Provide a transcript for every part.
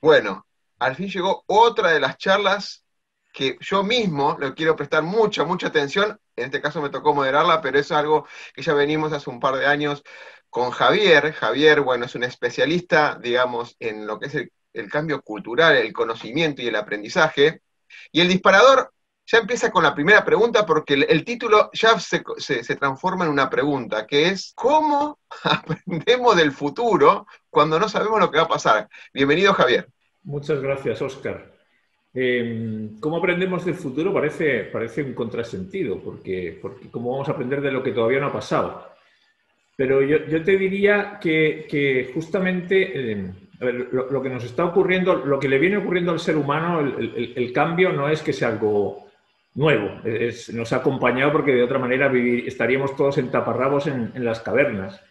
Bueno, al fin llegó otra de las charlas que yo mismo le quiero prestar mucha, mucha atención. En este caso me tocó moderarla, pero es algo que ya venimos hace un par de años con Javier. Javier, bueno, es un especialista, digamos, en lo que es el cambio cultural, el conocimiento y el aprendizaje. Y el disparador ya empieza con la primera pregunta porque el título ya se transforma en una pregunta, que es ¿cómo aprendemos del futuro cuando no sabemos lo que va a pasar? Bienvenido, Javier. Muchas gracias, Óscar. ¿Cómo aprendemos del futuro? Parece un contrasentido, porque ¿cómo vamos a aprender de lo que todavía no ha pasado? Pero yo te diría que justamente a ver, lo que nos está ocurriendo, lo que le viene ocurriendo al ser humano, el cambio no es que sea algo nuevo, nos ha acompañado porque de otra manera estaríamos todos en taparrabos en las cavernas.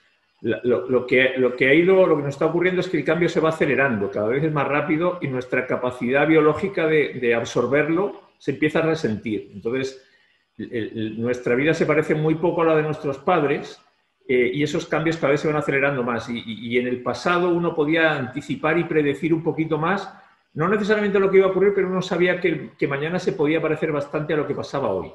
Lo que nos está ocurriendo es que el cambio se va acelerando, cada vez es más rápido y nuestra capacidad biológica de absorberlo se empieza a resentir. Entonces, nuestra vida se parece muy poco a la de nuestros padres y esos cambios cada vez se van acelerando más. Y en el pasado uno podía anticipar y predecir un poquito más, no necesariamente lo que iba a ocurrir, pero uno sabía que mañana se podía parecer bastante a lo que pasaba hoy.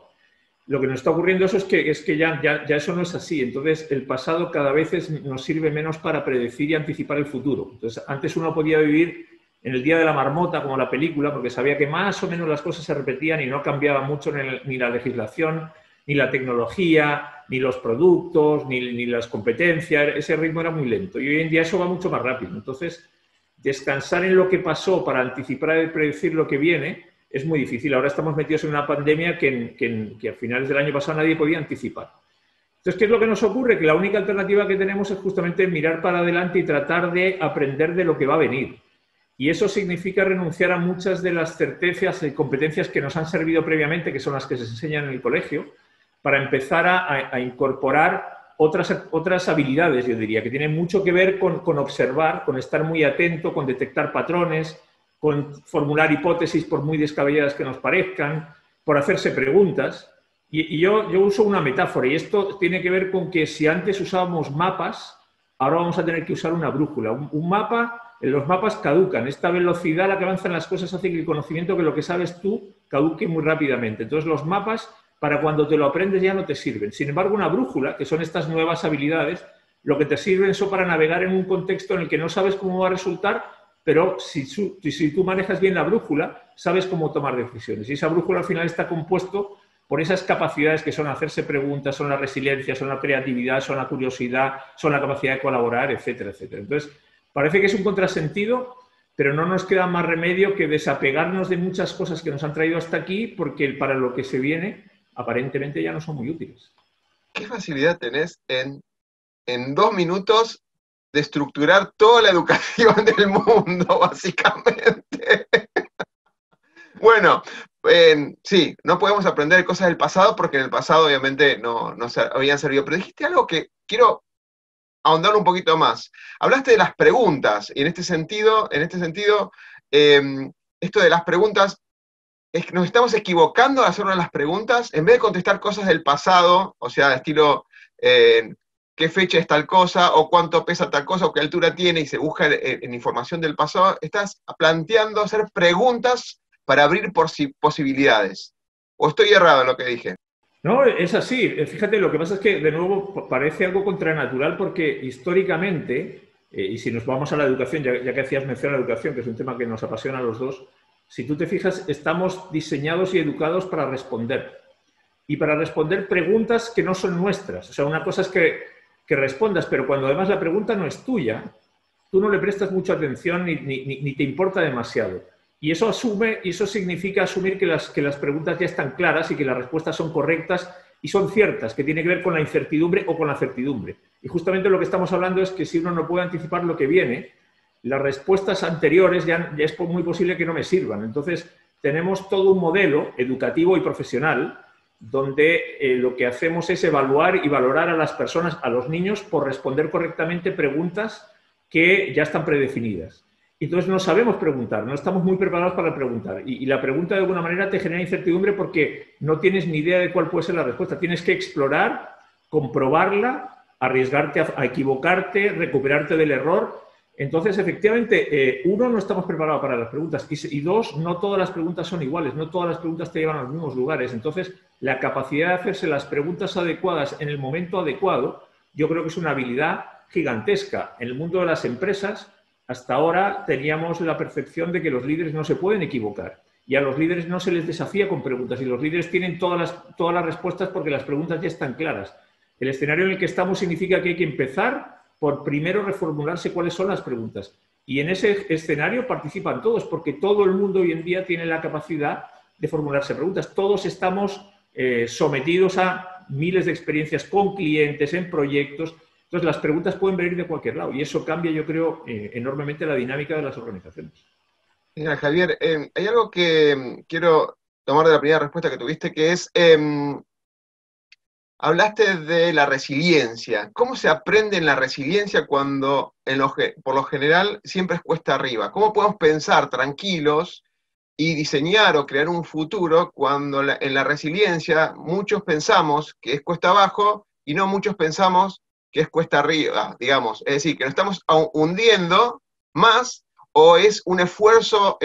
Lo que nos está ocurriendo es que ya eso no es así. Entonces, el pasado cada vez nos sirve menos para predecir y anticipar el futuro. Entonces, antes uno podía vivir en el día de la marmota, como la película, porque sabía que más o menos las cosas se repetían y no cambiaba mucho ni la legislación, ni la tecnología, ni los productos, ni las competencias. Ese ritmo era muy lento. Y hoy en día eso va mucho más rápido. Entonces, descansar en lo que pasó para anticipar y predecir lo que viene es muy difícil. Ahora estamos metidos en una pandemia que a finales del año pasado nadie podía anticipar. Entonces, ¿qué es lo que nos ocurre? Que la única alternativa que tenemos es justamente mirar para adelante y tratar de aprender de lo que va a venir. Y eso significa renunciar a muchas de las certezas y competencias que nos han servido previamente, que son las que se enseñan en el colegio, para empezar a incorporar otras habilidades, yo diría, que tienen mucho que ver con observar, con estar muy atento, con detectar patrones, con formular hipótesis por muy descabelladas que nos parezcan, por hacerse preguntas. Y yo uso una metáfora, y esto tiene que ver con que si antes usábamos mapas, ahora vamos a tener que usar una brújula. Un mapa, los mapas caducan. Esta velocidad a la que avanzan las cosas hace que el conocimiento, que lo que sabes tú, caduque muy rápidamente. Entonces los mapas, para cuando te lo aprendes, ya no te sirven. Sin embargo, una brújula, que son estas nuevas habilidades, lo que te sirven son para navegar en un contexto en el que no sabes cómo va a resultar, pero si tú manejas bien la brújula, sabes cómo tomar decisiones. Y esa brújula al final está compuesto por esas capacidades que son hacerse preguntas, son la resiliencia, son la creatividad, son la curiosidad, son la capacidad de colaborar, etcétera, etcétera. Entonces, parece que es un contrasentido, pero no nos queda más remedio que desapegarnos de muchas cosas que nos han traído hasta aquí, porque para lo que se viene, aparentemente ya no son muy útiles. ¿Qué facilidad tenés en 2 minutos de estructurar toda la educación del mundo, básicamente? Bueno, sí, no podemos aprender cosas del pasado porque en el pasado obviamente no se habían servido, pero dijiste algo que quiero ahondar un poquito más. Hablaste de las preguntas, y en este sentido, esto de las preguntas, es que nos estamos equivocando al hacernos las preguntas, en vez de contestar cosas del pasado, o sea, de estilo, qué fecha es tal cosa, o cuánto pesa tal cosa, o qué altura tiene, y se busca en información del pasado, estás planteando hacer preguntas para abrir posibilidades. ¿O estoy errado en lo que dije? No, es así. Fíjate, lo que pasa es que, de nuevo, parece algo contranatural porque históricamente, y si nos vamos a la educación, ya que hacías mención a la educación, que es un tema que nos apasiona a los dos, si tú te fijas, estamos diseñados y educados para responder. Y para responder preguntas que no son nuestras. O sea, una cosa es que respondas, pero cuando además la pregunta no es tuya, tú no le prestas mucha atención ni te importa demasiado. Y eso significa asumir que las preguntas ya están claras y que las respuestas son correctas y son ciertas, que tiene que ver con la incertidumbre o con la certidumbre. Y justamente lo que estamos hablando es que si uno no puede anticipar lo que viene, las respuestas anteriores ya es muy posible que no me sirvan. Entonces, tenemos todo un modelo educativo y profesional donde lo que hacemos es evaluar y valorar a las personas, a los niños, por responder correctamente preguntas que ya están predefinidas. Entonces no sabemos preguntar, no estamos muy preparados para preguntar. Y la pregunta de alguna manera te genera incertidumbre porque no tienes ni idea de cuál puede ser la respuesta. Tienes que explorar, comprobarla, arriesgarte a equivocarte, recuperarte del error. Entonces, efectivamente, uno, no estamos preparados para las preguntas y dos, no todas las preguntas son iguales, no todas las preguntas te llevan a los mismos lugares. Entonces, la capacidad de hacerse las preguntas adecuadas en el momento adecuado, yo creo que es una habilidad gigantesca. En el mundo de las empresas, hasta ahora teníamos la percepción de que los líderes no se pueden equivocar y a los líderes no se les desafía con preguntas y los líderes tienen todas las respuestas porque las preguntas ya están claras. El escenario en el que estamos significa que hay que empezar por primero reformularse cuáles son las preguntas. Y en ese escenario participan todos, porque todo el mundo hoy en día tiene la capacidad de formularse preguntas. Todos estamos sometidos a miles de experiencias con clientes, en proyectos. Entonces, las preguntas pueden venir de cualquier lado y eso cambia, yo creo, enormemente la dinámica de las organizaciones. Mira, Javier, hay algo que quiero tomar de la primera respuesta que tuviste, que es, hablaste de la resiliencia. ¿Cómo se aprende en la resiliencia cuando por lo general siempre es cuesta arriba? ¿Cómo podemos pensar tranquilos y diseñar o crear un futuro cuando en la resiliencia muchos pensamos que es cuesta abajo y no muchos pensamos que es cuesta arriba, digamos? Es decir, que nos estamos hundiendo más o es un esfuerzo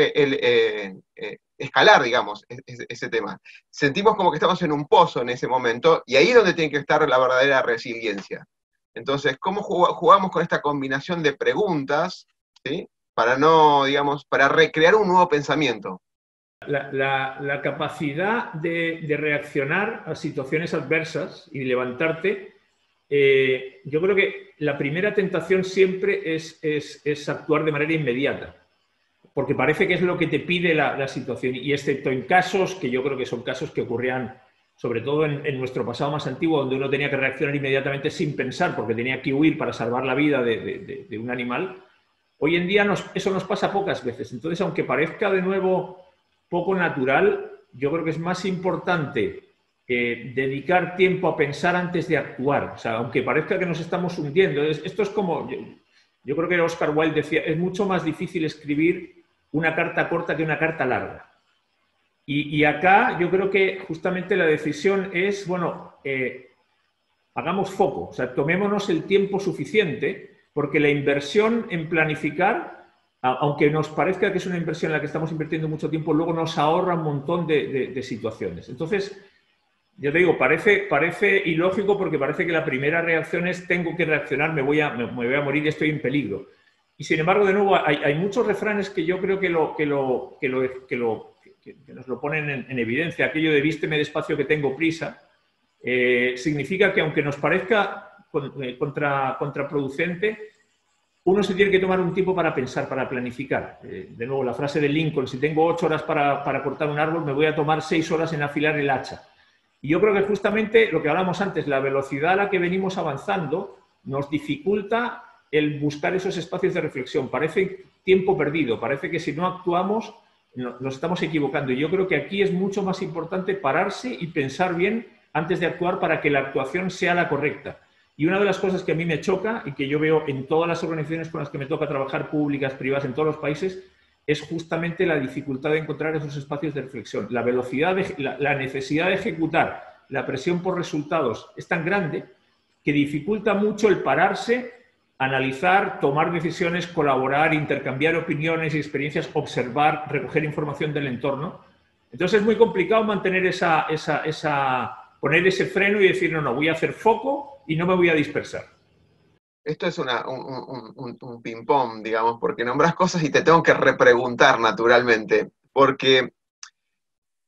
escalar, digamos, ese tema. Sentimos como que estamos en un pozo en ese momento y ahí es donde tiene que estar la verdadera resiliencia. Entonces, ¿cómo jugamos con esta combinación de preguntas, ¿sí? Para no, digamos, para recrear un nuevo pensamiento? La capacidad de reaccionar a situaciones adversas y levantarte, yo creo que la primera tentación siempre es actuar de manera inmediata, porque parece que es lo que te pide la situación, y excepto en casos, que yo creo que son casos que ocurrían sobre todo en nuestro pasado más antiguo, donde uno tenía que reaccionar inmediatamente sin pensar, porque tenía que huir para salvar la vida de un animal, hoy en día eso nos pasa pocas veces. Entonces, aunque parezca de nuevo poco natural, yo creo que es más importante dedicar tiempo a pensar antes de actuar. O sea, aunque parezca que nos estamos hundiendo, esto es como, yo creo que Oscar Wilde decía, es mucho más difícil escribir una carta corta que una carta larga. Y acá yo creo que justamente la decisión es, bueno, hagamos foco, o sea, tomémonos el tiempo suficiente, porque la inversión en planificar, aunque nos parezca que es una inversión en la que estamos invirtiendo mucho tiempo, luego nos ahorra un montón de situaciones. Entonces, yo te digo, parece ilógico porque parece que la primera reacción es tengo que reaccionar, me voy a morir, estoy en peligro. Y sin embargo, de nuevo, hay muchos refranes que yo creo que nos lo ponen en evidencia. Aquello de vísteme despacio que tengo prisa, significa que aunque nos parezca contraproducente, uno se tiene que tomar un tiempo para pensar, para planificar. De nuevo, la frase de Lincoln, si tengo 8 horas para cortar un árbol, me voy a tomar 6 horas en afilar el hacha. Y yo creo que justamente lo que hablamos antes, la velocidad a la que venimos avanzando nos dificulta el buscar esos espacios de reflexión. Parece tiempo perdido, parece que si no actuamos nos estamos equivocando. Y yo creo que aquí es mucho más importante pararse y pensar bien antes de actuar para que la actuación sea la correcta. Y una de las cosas que a mí me choca y que yo veo en todas las organizaciones con las que me toca trabajar, públicas, privadas, en todos los países, es justamente la dificultad de encontrar esos espacios de reflexión. La velocidad, la necesidad de ejecutar, la presión por resultados es tan grande que dificulta mucho el pararse, analizar, tomar decisiones, colaborar, intercambiar opiniones y experiencias, observar, recoger información del entorno. Entonces es muy complicado mantener poner ese freno y decir, no, voy a hacer foco y no me voy a dispersar. Esto es un ping-pong, digamos, porque nombras cosas y te tengo que repreguntar naturalmente, porque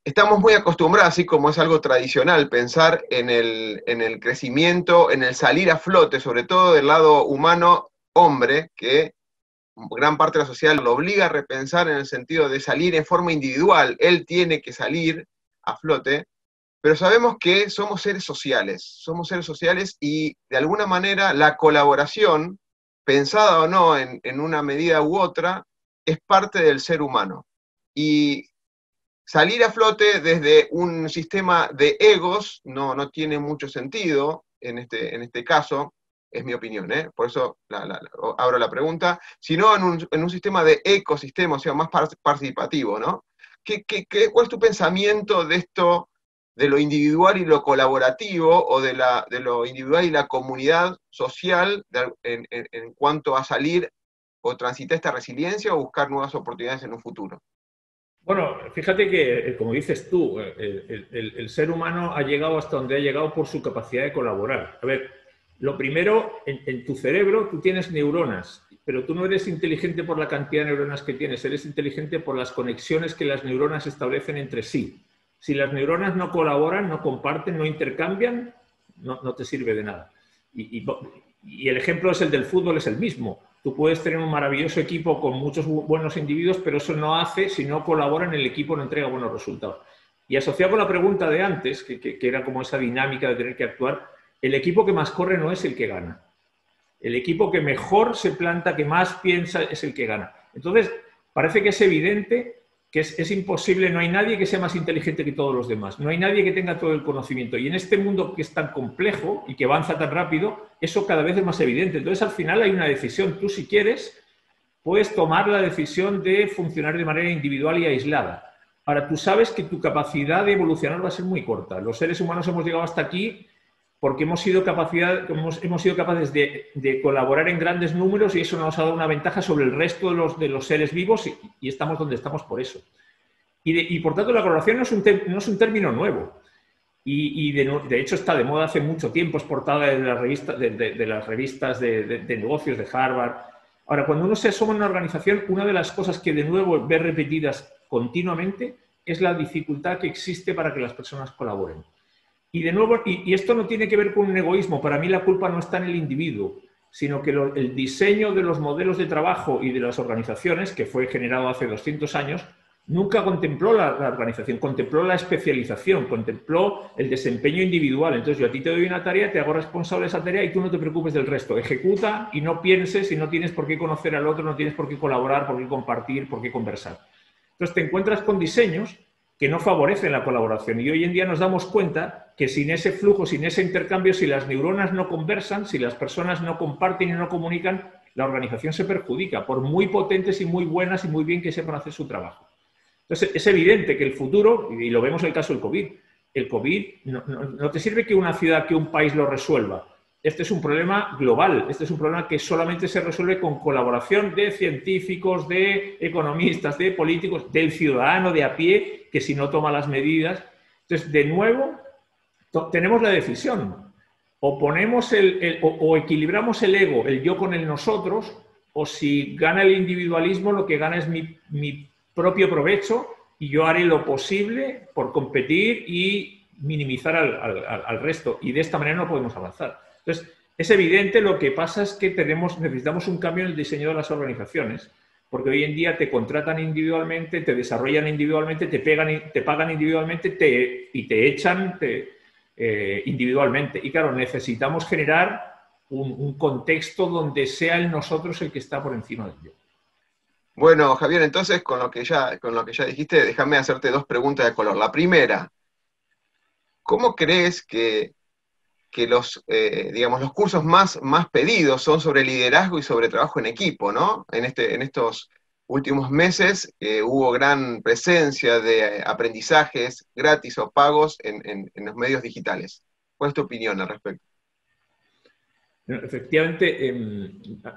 estamos muy acostumbrados, así como es algo tradicional, pensar en el crecimiento, en el salir a flote, sobre todo del lado humano, hombre, que gran parte de la sociedad lo obliga a repensar en el sentido de salir en forma individual. Él tiene que salir a flote, pero sabemos que somos seres sociales y de alguna manera la colaboración, pensada o no en una medida u otra, es parte del ser humano. Y salir a flote desde un sistema de egos no tiene mucho sentido en este caso, es mi opinión, por eso abro la pregunta, sino en un sistema de ecosistema, o sea, más participativo, ¿no? ¿Cuál es tu pensamiento de esto, de lo individual y lo colaborativo, o de lo individual y la comunidad social en cuanto a salir o transitar esta resiliencia o buscar nuevas oportunidades en un futuro? Bueno, fíjate que, como dices tú, el ser humano ha llegado hasta donde ha llegado por su capacidad de colaborar. A ver, lo primero, en tu cerebro tú tienes neuronas, pero tú no eres inteligente por la cantidad de neuronas que tienes, eres inteligente por las conexiones que las neuronas establecen entre sí. Si las neuronas no colaboran, no comparten, no intercambian, no te sirve de nada. Y el ejemplo es el del fútbol, es el mismo. Tú puedes tener un maravilloso equipo con muchos buenos individuos, pero eso no hace, si no colaboran, el equipo no entrega buenos resultados. Y asociado con la pregunta de antes, que era como esa dinámica de tener que actuar, el equipo que más corre no es el que gana. El equipo que mejor se planta, que más piensa, es el que gana. Entonces, parece que es evidente que es imposible, no hay nadie que sea más inteligente que todos los demás, no hay nadie que tenga todo el conocimiento. Y en este mundo que es tan complejo y que avanza tan rápido, eso cada vez es más evidente. Entonces, al final hay una decisión. Tú, si quieres, puedes tomar la decisión de funcionar de manera individual y aislada. Ahora, tú sabes que tu capacidad de evolucionar va a ser muy corta. Los seres humanos hemos llegado hasta aquí porque hemos sido capaces de colaborar en grandes números y eso nos ha dado una ventaja sobre el resto de los seres vivos y estamos donde estamos por eso. Y por tanto, la colaboración no es un término nuevo. De hecho, está de moda hace mucho tiempo, es portada de las revistas de negocios de Harvard. Ahora, cuando uno se asoma en una organización, una de las cosas que de nuevo ve repetidas continuamente es la dificultad que existe para que las personas colaboren. Y de nuevo, y esto no tiene que ver con un egoísmo, para mí la culpa no está en el individuo, sino que el diseño de los modelos de trabajo y de las organizaciones, que fue generado hace 200 años, nunca contempló la organización, contempló la especialización, contempló el desempeño individual. Entonces yo a ti te doy una tarea, te hago responsable de esa tarea y tú no te preocupes del resto. Ejecuta y no pienses y no tienes por qué conocer al otro, no tienes por qué colaborar, por qué compartir, por qué conversar. Entonces te encuentras con diseños que no favorecen la colaboración. Y hoy en día nos damos cuenta que sin ese flujo, sin ese intercambio, si las neuronas no conversan, si las personas no comparten y no comunican, la organización se perjudica, por muy potentes y muy buenas y muy bien que sepan hacer su trabajo. Entonces, es evidente que el futuro, y lo vemos en el caso del COVID, el COVID no te sirve que una ciudad, que un país lo resuelva. Este es un problema global, este es un problema que solamente se resuelve con colaboración de científicos, de economistas, de políticos, del ciudadano de a pie, que si no toma las medidas. Entonces, de nuevo, tenemos la decisión. O ponemos o equilibramos el ego, el yo con el nosotros, o si gana el individualismo, lo que gana es mi propio provecho y yo haré lo posible por competir y minimizar al resto. Y de esta manera no podemos avanzar. Entonces, es evidente, lo que pasa es que necesitamos un cambio en el diseño de las organizaciones, porque hoy en día te contratan individualmente, te desarrollan individualmente, te pagan individualmente y te echan individualmente. Y claro, necesitamos generar un contexto donde sea el nosotros el que está por encima del yo. Bueno, Javier, entonces con lo que ya dijiste, déjame hacerte dos preguntas de color. La primera, ¿cómo crees que los cursos más pedidos son sobre liderazgo y sobre trabajo en equipo, ¿no? En estos últimos meses hubo gran presencia de aprendizajes gratis o pagos en los medios digitales. ¿Cuál es tu opinión al respecto? Efectivamente,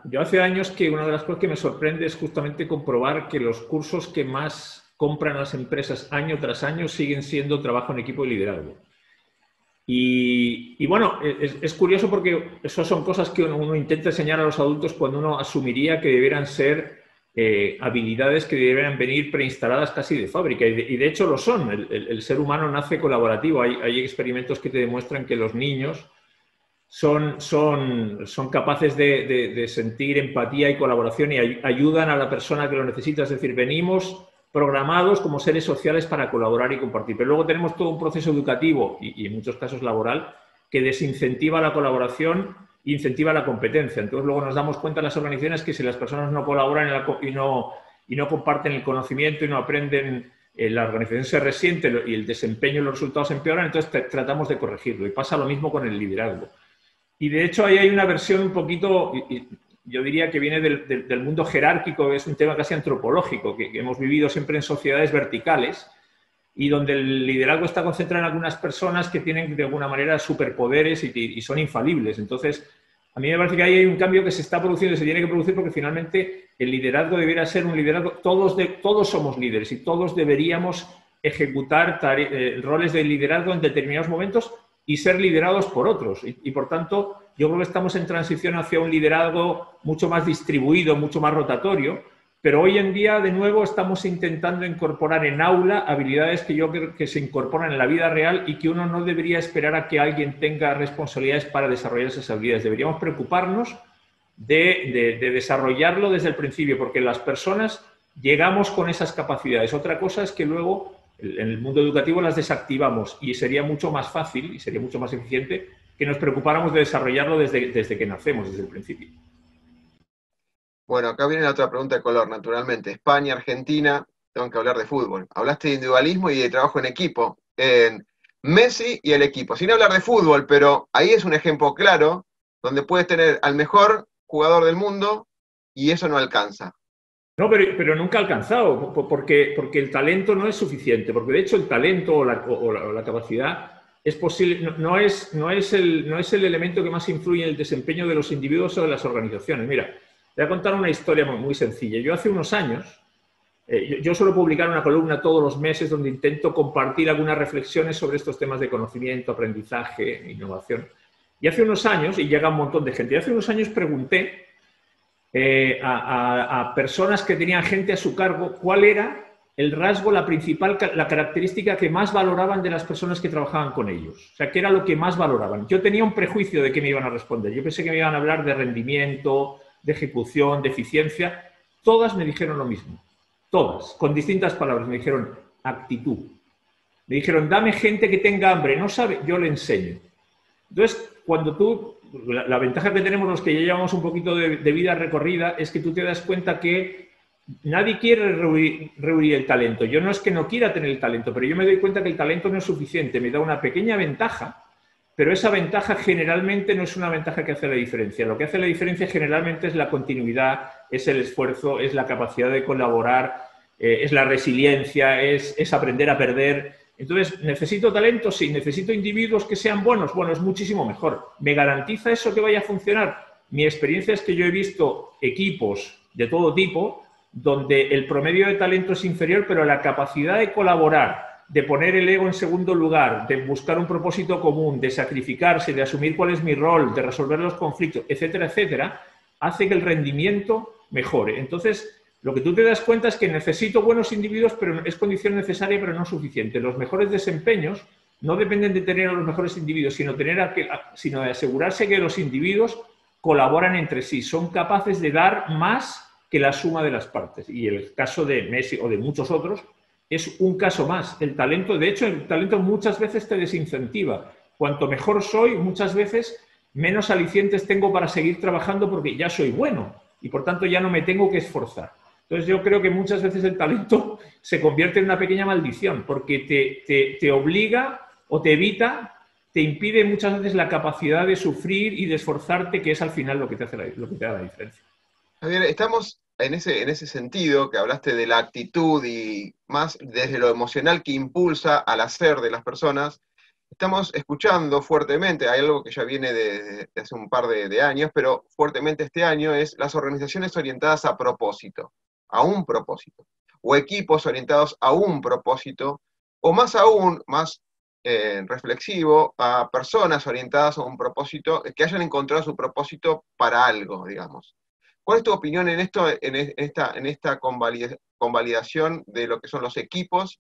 yo hace años que una de las cosas que me sorprende es justamente comprobar que los cursos que más compran las empresas año tras año siguen siendo trabajo en equipo y liderazgo. Y bueno, es curioso porque esas son cosas que uno intenta enseñar a los adultos cuando uno asumiría que debieran ser habilidades que debieran venir preinstaladas casi de fábrica. Y de hecho lo son. El ser humano nace colaborativo. Hay experimentos que te demuestran que los niños son capaces de sentir empatía y colaboración y ayudan a la persona que lo necesita. Es decir, venimos programados como seres sociales para colaborar y compartir. Pero luego tenemos todo un proceso educativo y en muchos casos laboral que desincentiva la colaboración e incentiva la competencia. Entonces luego nos damos cuenta en las organizaciones que si las personas no colaboran y no comparten el conocimiento y no aprenden, la organización se resiente y el desempeño y los resultados empeoran, entonces tratamos de corregirlo. Y pasa lo mismo con el liderazgo. Y de hecho ahí hay una versión un poquito, yo diría que viene del mundo jerárquico, es un tema casi antropológico, que hemos vivido siempre en sociedades verticales y donde el liderazgo está concentrado en algunas personas que tienen de alguna manera superpoderes y son infalibles. Entonces A mí me parece que ahí hay un cambio que se está produciendo y se tiene que producir porque finalmente el liderazgo debería ser un liderazgo, todos somos líderes y todos deberíamos ejecutar roles de liderazgo en determinados momentos y ser liderados por otros. Y por tanto, yo creo que estamos en transición hacia un liderazgo mucho más distribuido, mucho más rotatorio, pero hoy en día, de nuevo, estamos intentando incorporar en aula habilidades que yo creo que se incorporan en la vida real y que uno no debería esperar a que alguien tenga responsabilidades para desarrollar esas habilidades. Deberíamos preocuparnos de desarrollarlo desde el principio, porque las personas llegamos con esas capacidades. Otra cosa es que luego en el mundo educativo las desactivamos y sería mucho más fácil y sería mucho más eficiente que nos preocupáramos de desarrollarlo desde que nacemos, desde el principio. Bueno, acá viene la otra pregunta de color, naturalmente. España, Argentina, tengo que hablar de fútbol. Hablaste de individualismo y de trabajo en equipo. En Messi y el equipo. Sin hablar de fútbol, pero ahí es un ejemplo claro donde puedes tener al mejor jugador del mundo y eso no alcanza. No, pero nunca ha alcanzado, porque el talento no es suficiente, porque de hecho el talento o la capacidad es posible, no es el elemento que más influye en el desempeño de los individuos o de las organizaciones. Mira, te voy a contar una historia muy sencilla. Yo hace unos años, yo suelo publicar una columna todos los meses donde intento compartir algunas reflexiones sobre estos temas de conocimiento, aprendizaje, innovación. Y hace unos años, y llega un montón de gente, y hace unos años pregunté a personas que tenían gente a su cargo cuál era el rasgo, la característica que más valoraban de las personas que trabajaban con ellos. O sea, qué era lo que más valoraban. Yo tenía un prejuicio de qué me iban a responder. Yo pensé que me iban a hablar de rendimiento, de ejecución, de eficiencia. Todas me dijeron lo mismo. Todas, con distintas palabras. Me dijeron actitud. Me dijeron, dame gente que tenga hambre. No sabe, yo le enseño. Entonces, cuando la ventaja que tenemos los que ya llevamos un poquito de vida recorrida es que tú te das cuenta que nadie quiere reunir el talento. Yo no es que no quiera tener el talento, pero yo me doy cuenta que el talento no es suficiente. Me da una pequeña ventaja, pero esa ventaja generalmente no es una ventaja que hace la diferencia. Lo que hace la diferencia generalmente es la continuidad, es el esfuerzo, es la capacidad de colaborar, es la resiliencia, es aprender a perder. Entonces, ¿necesito talento? Sí. ¿Necesito individuos que sean buenos? Bueno, es muchísimo mejor. ¿Me garantiza eso que vaya a funcionar? Mi experiencia es que yo he visto equipos de todo tipo donde el promedio de talento es inferior, pero la capacidad de colaborar, de poner el ego en segundo lugar, de buscar un propósito común, de sacrificarse, de asumir cuál es mi rol, de resolver los conflictos, etcétera, etcétera, hace que el rendimiento mejore. Entonces, lo que tú te das cuenta es que necesito buenos individuos, pero es condición necesaria, pero no suficiente. Los mejores desempeños no dependen de tener a los mejores individuos, sino de asegurarse que los individuos colaboran entre sí, son capaces de dar más que la suma de las partes. Y el caso de Messi o de muchos otros es un caso más. El talento, de hecho, el talento muchas veces te desincentiva. Cuanto mejor soy, muchas veces menos alicientes tengo para seguir trabajando porque ya soy bueno y por tanto ya no me tengo que esforzar. Entonces yo creo que muchas veces el talento se convierte en una pequeña maldición porque te obliga o te evita, te impide muchas veces la capacidad de sufrir y de esforzarte, que es al final lo que te da la diferencia. Javier, estamos en ese sentido que hablaste de la actitud y más desde lo emocional que impulsa al hacer de las personas. Estamos escuchando fuertemente, hay algo que ya viene de hace un par de años, pero fuertemente este año es las organizaciones orientadas a propósito, a un propósito, o equipos orientados a un propósito, o más aún, más reflexivo, a personas orientadas a un propósito, que hayan encontrado su propósito para algo, digamos. ¿Cuál es tu opinión en esto, en esta convalidación de lo que son los equipos?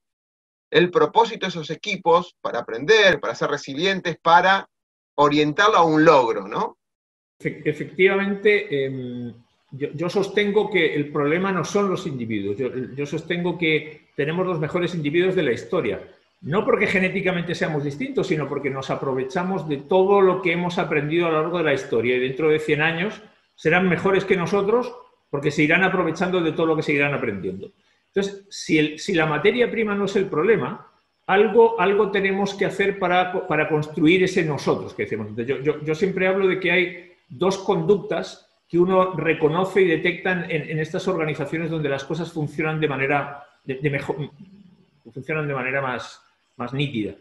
El propósito de esos equipos para aprender, para ser resilientes, para orientarlo a un logro, ¿no? Efectivamente, yo sostengo que el problema no son los individuos. Yo sostengo que tenemos los mejores individuos de la historia. No porque genéticamente seamos distintos, sino porque nos aprovechamos de todo lo que hemos aprendido a lo largo de la historia. Y dentro de 100 años serán mejores que nosotros porque se irán aprovechando de todo lo que seguirán aprendiendo. Entonces, si la materia prima no es el problema, algo tenemos que hacer para construir ese nosotros que decimos. Entonces, yo siempre hablo de que hay dos conductas que uno reconoce y detecta en estas organizaciones donde las cosas funcionan de manera más nítida.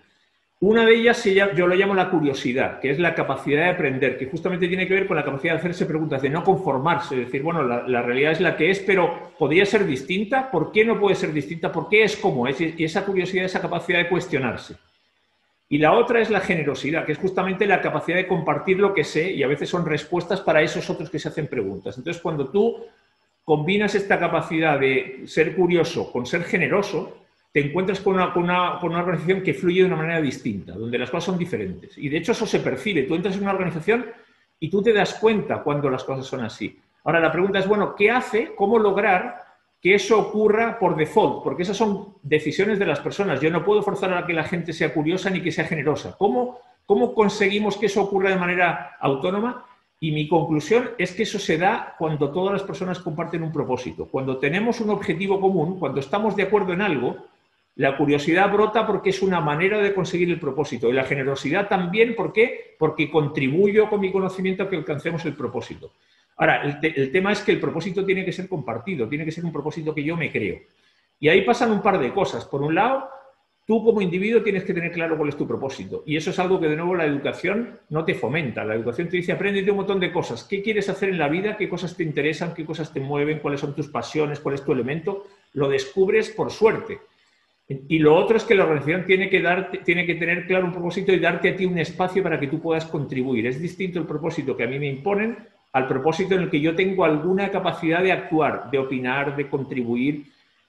Una de ellas yo lo llamo la curiosidad, que es la capacidad de aprender, que justamente tiene que ver con la capacidad de hacerse preguntas, de no conformarse, de decir, bueno, la realidad es la que es, pero ¿podría ser distinta? ¿Por qué no puede ser distinta? ¿Por qué es como es? Y esa curiosidad, esa capacidad de cuestionarse. Y la otra es la generosidad, que es justamente la capacidad de compartir lo que sé, y a veces son respuestas para esos otros que se hacen preguntas. Entonces, cuando tú combinas esta capacidad de ser curioso con ser generoso, te encuentras con una organización que fluye de una manera distinta, donde las cosas son diferentes. Y de hecho eso se percibe. Tú entras en una organización y tú te das cuenta cuando las cosas son así. Ahora la pregunta es, bueno, ¿qué hace? ¿Cómo lograr que eso ocurra por default? Porque esas son decisiones de las personas. Yo no puedo forzar a que la gente sea curiosa ni que sea generosa. ¿Cómo conseguimos que eso ocurra de manera autónoma? Y mi conclusión es que eso se da cuando todas las personas comparten un propósito. Cuando tenemos un objetivo común, cuando estamos de acuerdo en algo, la curiosidad brota porque es una manera de conseguir el propósito. Y la generosidad también, ¿por qué? Porque contribuyo con mi conocimiento a que alcancemos el propósito. Ahora, el tema es que el propósito tiene que ser compartido, tiene que ser un propósito que yo me creo. Y ahí pasan un par de cosas. Por un lado, tú como individuo tienes que tener claro cuál es tu propósito. Y eso es algo que, de nuevo, la educación no te fomenta. La educación te dice, aprende un montón de cosas. ¿Qué quieres hacer en la vida? ¿Qué cosas te interesan? ¿Qué cosas te mueven? ¿Cuáles son tus pasiones? ¿Cuál es tu elemento? Lo descubres por suerte. Y lo otro es que la organización tiene que tener claro un propósito y darte a ti un espacio para que tú puedas contribuir. Es distinto el propósito que a mí me imponen al propósito en el que yo tengo alguna capacidad de actuar, de opinar, de contribuir.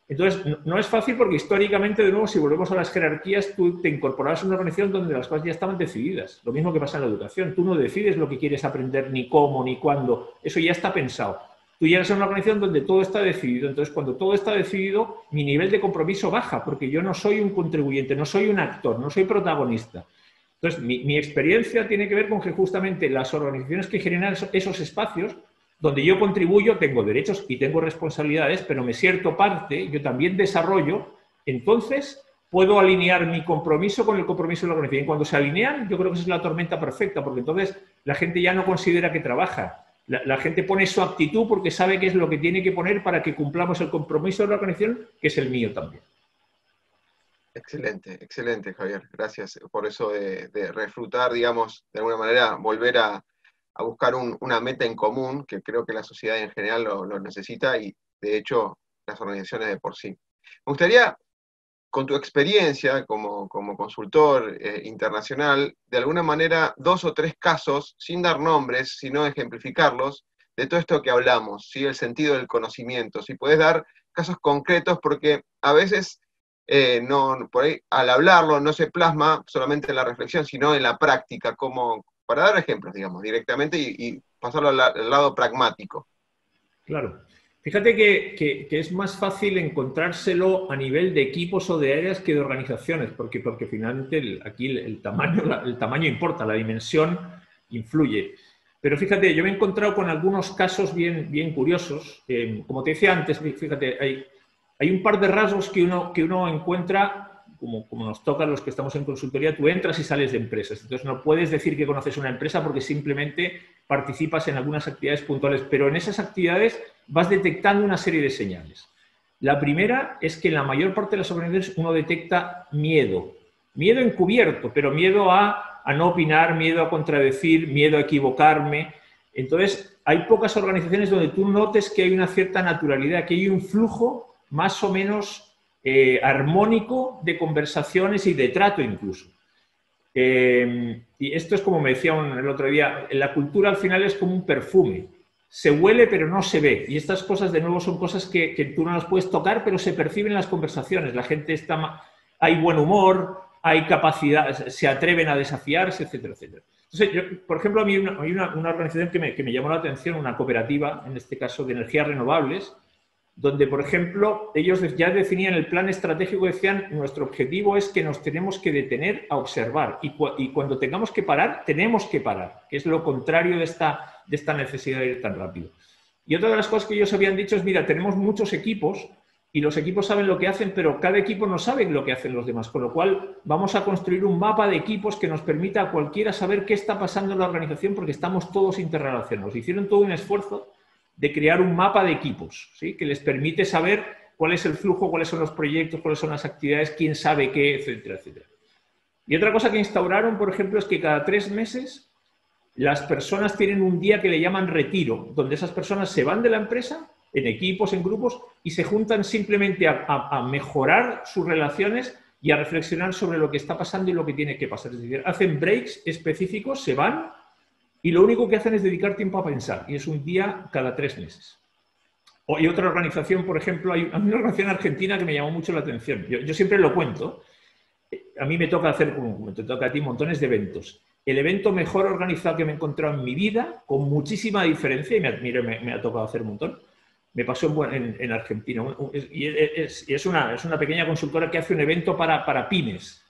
Entonces, no es fácil porque históricamente, de nuevo, si volvemos a las jerarquías, tú te incorporabas a una organización donde las cosas ya estaban decididas. Lo mismo que pasa en la educación. Tú no decides lo que quieres aprender, ni cómo, ni cuándo. Eso ya está pensado. Tú llegas a una organización donde todo está decidido. Entonces, cuando todo está decidido, mi nivel de compromiso baja, porque yo no soy un contribuyente, no soy un actor, no soy protagonista. Entonces, mi experiencia tiene que ver con que justamente las organizaciones que generan esos espacios donde yo contribuyo, tengo derechos y tengo responsabilidades, pero me siento parte, yo también desarrollo, entonces puedo alinear mi compromiso con el compromiso de la organización. Y cuando se alinean, yo creo que esa es la tormenta perfecta, porque entonces la gente ya no considera que trabaja. La gente pone su actitud porque sabe qué es lo que tiene que poner para que cumplamos el compromiso de la organización, que es el mío también. Excelente, excelente, Javier. Gracias por eso de refrutar, digamos, de alguna manera, volver a buscar una meta en común, que creo que la sociedad en general lo necesita y, de hecho, las organizaciones de por sí. Me gustaría, con tu experiencia como consultor internacional, de alguna manera, 2 o 3 casos, sin dar nombres, sino ejemplificarlos, de todo esto que hablamos, ¿sí? El sentido del conocimiento. Si puedes dar casos concretos, porque a veces por ahí, al hablarlo no se plasma solamente en la reflexión, sino en la práctica, como, para dar ejemplos, digamos, directamente y pasarlo al lado pragmático. Claro. Fíjate que es más fácil encontrárselo a nivel de equipos o de áreas que de organizaciones, porque finalmente aquí el tamaño importa, la dimensión influye. Pero fíjate, yo me he encontrado con algunos casos bien curiosos. Como te decía antes, fíjate, hay un par de rasgos que uno encuentra, como nos toca a los que estamos en consultoría. Tú entras y sales de empresas. Entonces no puedes decir que conoces una empresa porque simplemente participas en algunas actividades puntuales, pero en esas actividades vas detectando una serie de señales. La primera es que en la mayor parte de las organizaciones uno detecta miedo. Miedo encubierto, pero miedo a no opinar, miedo a contradecir, miedo a equivocarme. Entonces, hay pocas organizaciones donde tú notes que hay una cierta naturalidad, que hay un flujo más o menos armónico de conversaciones y de trato incluso. Y esto es como me decía el otro día, la cultura al final es como un perfume. Se huele pero no se ve. Y estas cosas, de nuevo, son cosas que tú no las puedes tocar, pero se perciben en las conversaciones. La gente hay buen humor, hay capacidad, se atreven a desafiarse, etcétera, etcétera. Entonces, por ejemplo, a mí hay una organización que me llamó la atención, una cooperativa, en este caso de energías renovables, donde, por ejemplo, ellos ya definían el plan estratégico, decían, nuestro objetivo es que nos tenemos que detener a observar y cuando tengamos que parar, tenemos que parar, que es lo contrario de esta necesidad de ir tan rápido. Y otra de las cosas que ellos habían dicho es, mira, tenemos muchos equipos y los equipos saben lo que hacen, pero cada equipo no sabe lo que hacen los demás, con lo cual vamos a construir un mapa de equipos que nos permita a cualquiera saber qué está pasando en la organización porque estamos todos interrelacionados. Hicieron todo un esfuerzo de crear un mapa de equipos, ¿sí? Que les permite saber cuál es el flujo, cuáles son los proyectos, cuáles son las actividades, quién sabe qué, etcétera, etcétera. Y otra cosa que instauraron, por ejemplo, es que cada 3 meses las personas tienen un día que le llaman retiro, donde esas personas se van de la empresa, en equipos, en grupos, y se juntan simplemente a mejorar sus relaciones y a reflexionar sobre lo que está pasando y lo que tiene que pasar. Es decir, hacen breaks específicos, se van, y lo único que hacen es dedicar tiempo a pensar, y es un día cada 3 meses. Y otra organización, por ejemplo, hay una organización argentina que me llamó mucho la atención. Yo siempre lo cuento. A mí me toca hacer, como te toca a ti, montones de eventos. El evento mejor organizado que me he encontrado en mi vida, con muchísima diferencia, y me ha tocado hacer un montón, me pasó en Argentina. Y es una pequeña consultora que hace un evento para pymes,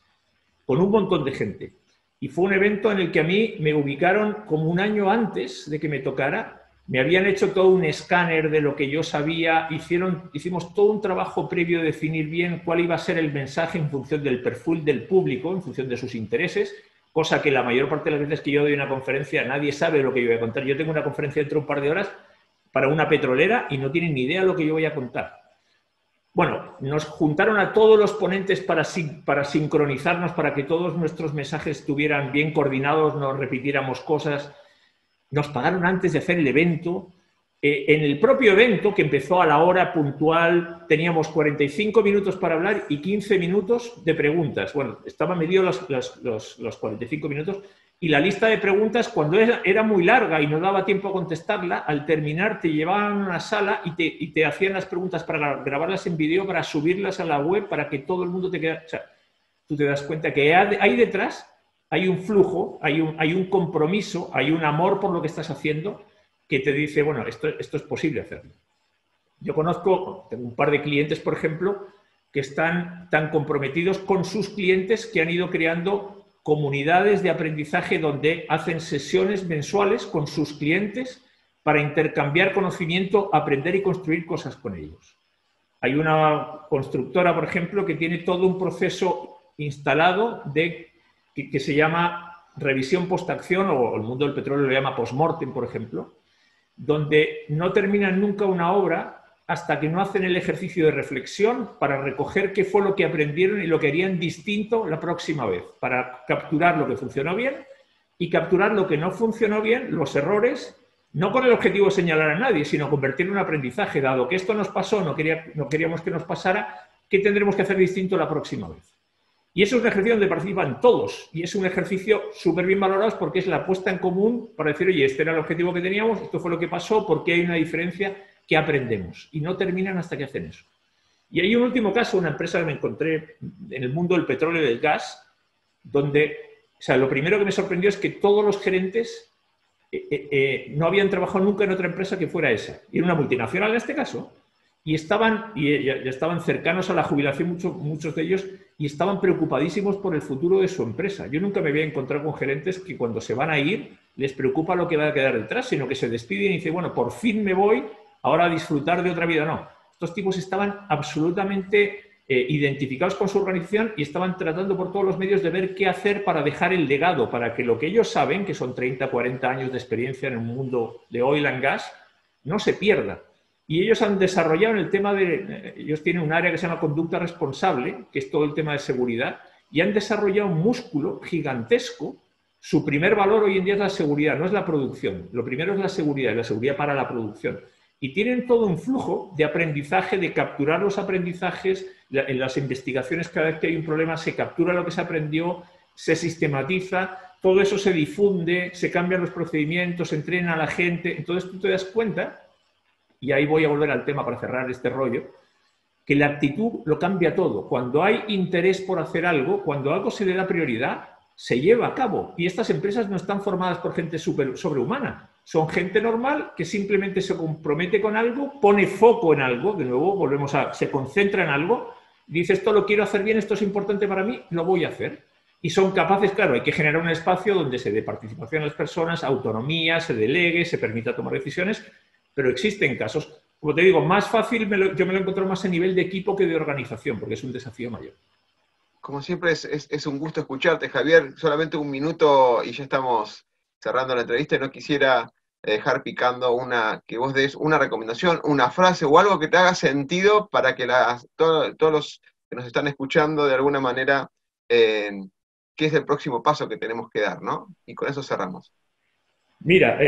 con un montón de gente. Y fue un evento en el que a mí me ubicaron como un año antes de que me tocara. Me habían hecho todo un escáner de lo que yo sabía, hicimos todo un trabajo previo de definir bien cuál iba a ser el mensaje en función del perfil del público, en función de sus intereses, cosa que la mayor parte de las veces que yo doy una conferencia nadie sabe lo que yo voy a contar. Yo tengo una conferencia dentro de un par de horas para una petrolera y no tienen ni idea de lo que yo voy a contar. Bueno, nos juntaron a todos los ponentes para sincronizarnos, para que todos nuestros mensajes estuvieran bien coordinados, nos repitiéramos cosas. Nos pagaron antes de hacer el evento. En el propio evento, que empezó a la hora puntual, teníamos 45 minutos para hablar y 15 minutos de preguntas. Bueno, estaban medidos los 45 minutos y la lista de preguntas, cuando era muy larga y no daba tiempo a contestarla, al terminar te llevaban a una sala y te hacían las preguntas para grabarlas en vídeo, para subirlas a la web, para que todo el mundo te quedara... O sea, tú te das cuenta que ahí detrás hay un flujo, hay un compromiso, hay un amor por lo que estás haciendo que te dice, bueno, esto es posible hacerlo. Yo tengo un par de clientes, por ejemplo, que están tan comprometidos con sus clientes que han ido creando comunidades de aprendizaje donde hacen sesiones mensuales con sus clientes para intercambiar conocimiento, aprender y construir cosas con ellos. Hay una constructora, por ejemplo, que tiene todo un proceso instalado que se llama revisión post-acción, o el mundo del petróleo lo llama post-mortem, por ejemplo, donde no terminan nunca una obra hasta que no hacen el ejercicio de reflexión para recoger qué fue lo que aprendieron y lo que harían distinto la próxima vez, para capturar lo que funcionó bien y capturar lo que no funcionó bien, los errores, no con el objetivo de señalar a nadie, sino convertirlo en un aprendizaje. Dado que esto nos pasó, no queríamos que nos pasara, ¿qué tendremos que hacer distinto la próxima vez? Y eso es un ejercicio donde participan todos, y es un ejercicio súper bien valorado porque es la puesta en común para decir, oye, este era el objetivo que teníamos, esto fue lo que pasó, ¿por qué hay una diferencia? Que aprendemos, y no terminan hasta que hacen eso. Y hay un último caso, una empresa que me encontré en el mundo del petróleo y del gas, donde, o sea, lo primero que me sorprendió es que todos los gerentes no habían trabajado nunca en otra empresa que fuera esa, y en una multinacional en este caso, y ya estaban cercanos a la jubilación muchos de ellos, y estaban preocupadísimos por el futuro de su empresa. Yo nunca me había encontrado con gerentes que cuando se van a ir les preocupa lo que va a quedar detrás, sino que se despiden y dicen, bueno, por fin me voy, ahora a disfrutar de otra vida. No, estos tipos estaban absolutamente identificados con su organización y estaban tratando por todos los medios de ver qué hacer para dejar el legado, para que lo que ellos saben, que son 30, 40 años de experiencia en el mundo de oil and gas, no se pierda. Y ellos han desarrollado en el tema ellos tienen un área que se llama conducta responsable, que es todo el tema de seguridad, y han desarrollado un músculo gigantesco. Su primer valor hoy en día es la seguridad, no es la producción. Lo primero es la seguridad, y la seguridad para la producción. Y tienen todo un flujo de aprendizaje, de capturar los aprendizajes. En las investigaciones, cada vez que hay un problema, se captura lo que se aprendió, se sistematiza, todo eso se difunde, se cambian los procedimientos, se entrena a la gente. Entonces tú te das cuenta, y ahí voy a volver al tema para cerrar este rollo, que la actitud lo cambia todo. Cuando hay interés por hacer algo, cuando algo se le da prioridad, se lleva a cabo. Y estas empresas no están formadas por gente sobrehumana. Son gente normal que simplemente se compromete con algo, pone foco en algo, de nuevo se concentra en algo, dice esto lo quiero hacer bien, esto es importante para mí, lo voy a hacer. Y son capaces, claro, hay que generar un espacio donde se dé participación a las personas, autonomía, se delegue, se permita tomar decisiones, pero existen casos, como te digo, más fácil yo me lo encuentro más a nivel de equipo que de organización, porque es un desafío mayor. Como siempre es un gusto escucharte, Javier. Solamente un minuto y ya estamos cerrando la entrevista. No quisiera dejar picando que vos des una recomendación, una frase o algo que te haga sentido para que todos los que nos están escuchando de alguna manera qué es el próximo paso que tenemos que dar, ¿no? Y con eso cerramos. Mira,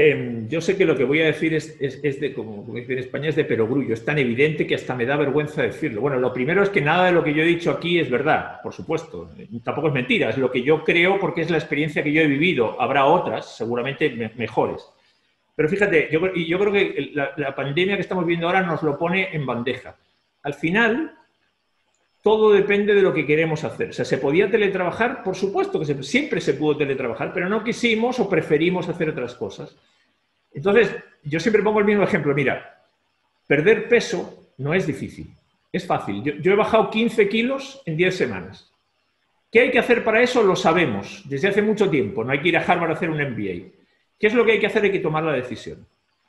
yo sé que lo que voy a decir es de, como dice en España, es de perogrullo. Es tan evidente que hasta me da vergüenza decirlo. Bueno, lo primero es que nada de lo que yo he dicho aquí es verdad, por supuesto. Tampoco es mentira, es lo que yo creo porque es la experiencia que yo he vivido. Habrá otras, seguramente mejores. Pero fíjate, yo creo que la pandemia que estamos viendo ahora nos lo pone en bandeja. Al final, todo depende de lo que queremos hacer. O sea, ¿se podía teletrabajar? Por supuesto que siempre se pudo teletrabajar, pero no quisimos o preferimos hacer otras cosas. Entonces, yo siempre pongo el mismo ejemplo. Mira, perder peso no es difícil, es fácil. Yo he bajado 15 kilos en 10 semanas. ¿Qué hay que hacer para eso? Lo sabemos desde hace mucho tiempo. No hay que ir a Harvard a hacer un MBA. ¿Qué es lo que hay que hacer? Hay que tomar la decisión.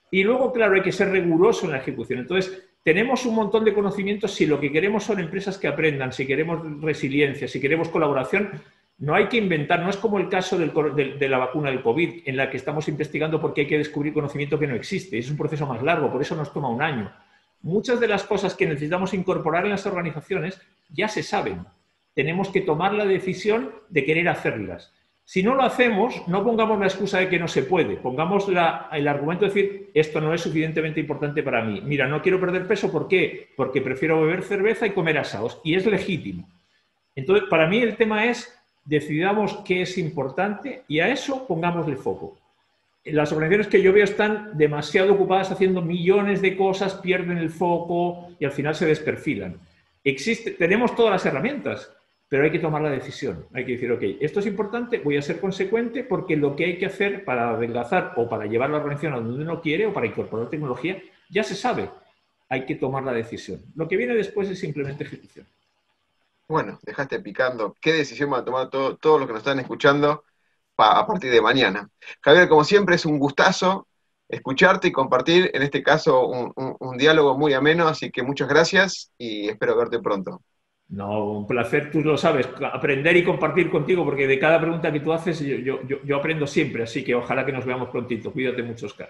Y luego, claro, hay que ser riguroso en la ejecución. Entonces, tenemos un montón de conocimientos. Si lo que queremos son empresas que aprendan, si queremos resiliencia, si queremos colaboración, no hay que inventar. No es como el caso de la vacuna del COVID, en la que estamos investigando porque hay que descubrir conocimiento que no existe. Es un proceso más largo, por eso nos toma un año. Muchas de las cosas que necesitamos incorporar en las organizaciones ya se saben. Tenemos que tomar la decisión de querer hacerlas. Si no lo hacemos, no pongamos la excusa de que no se puede, pongamos el argumento de decir, esto no es suficientemente importante para mí. Mira, no quiero perder peso, ¿por qué? Porque prefiero beber cerveza y comer asados, y es legítimo. Entonces, para mí el tema es, decidamos qué es importante y a eso pongámosle foco. Las organizaciones que yo veo están demasiado ocupadas haciendo millones de cosas, pierden el foco y al final se desperfilan. Tenemos todas las herramientas, pero hay que tomar la decisión. Hay que decir, ok, esto es importante, voy a ser consecuente porque lo que hay que hacer para adelgazar o para llevar la organización a donde uno quiere o para incorporar tecnología, ya se sabe. Hay que tomar la decisión. Lo que viene después es simplemente ejecución. Bueno, dejaste picando. ¿Qué decisión van a tomar todos los que nos están escuchando a partir de mañana? Javier, como siempre, es un gustazo escucharte y compartir, en este caso, un diálogo muy ameno, así que muchas gracias y espero verte pronto. No, un placer, tú lo sabes, aprender y compartir contigo, porque de cada pregunta que tú haces yo aprendo siempre, así que ojalá que nos veamos prontito. Cuídate mucho, Oscar.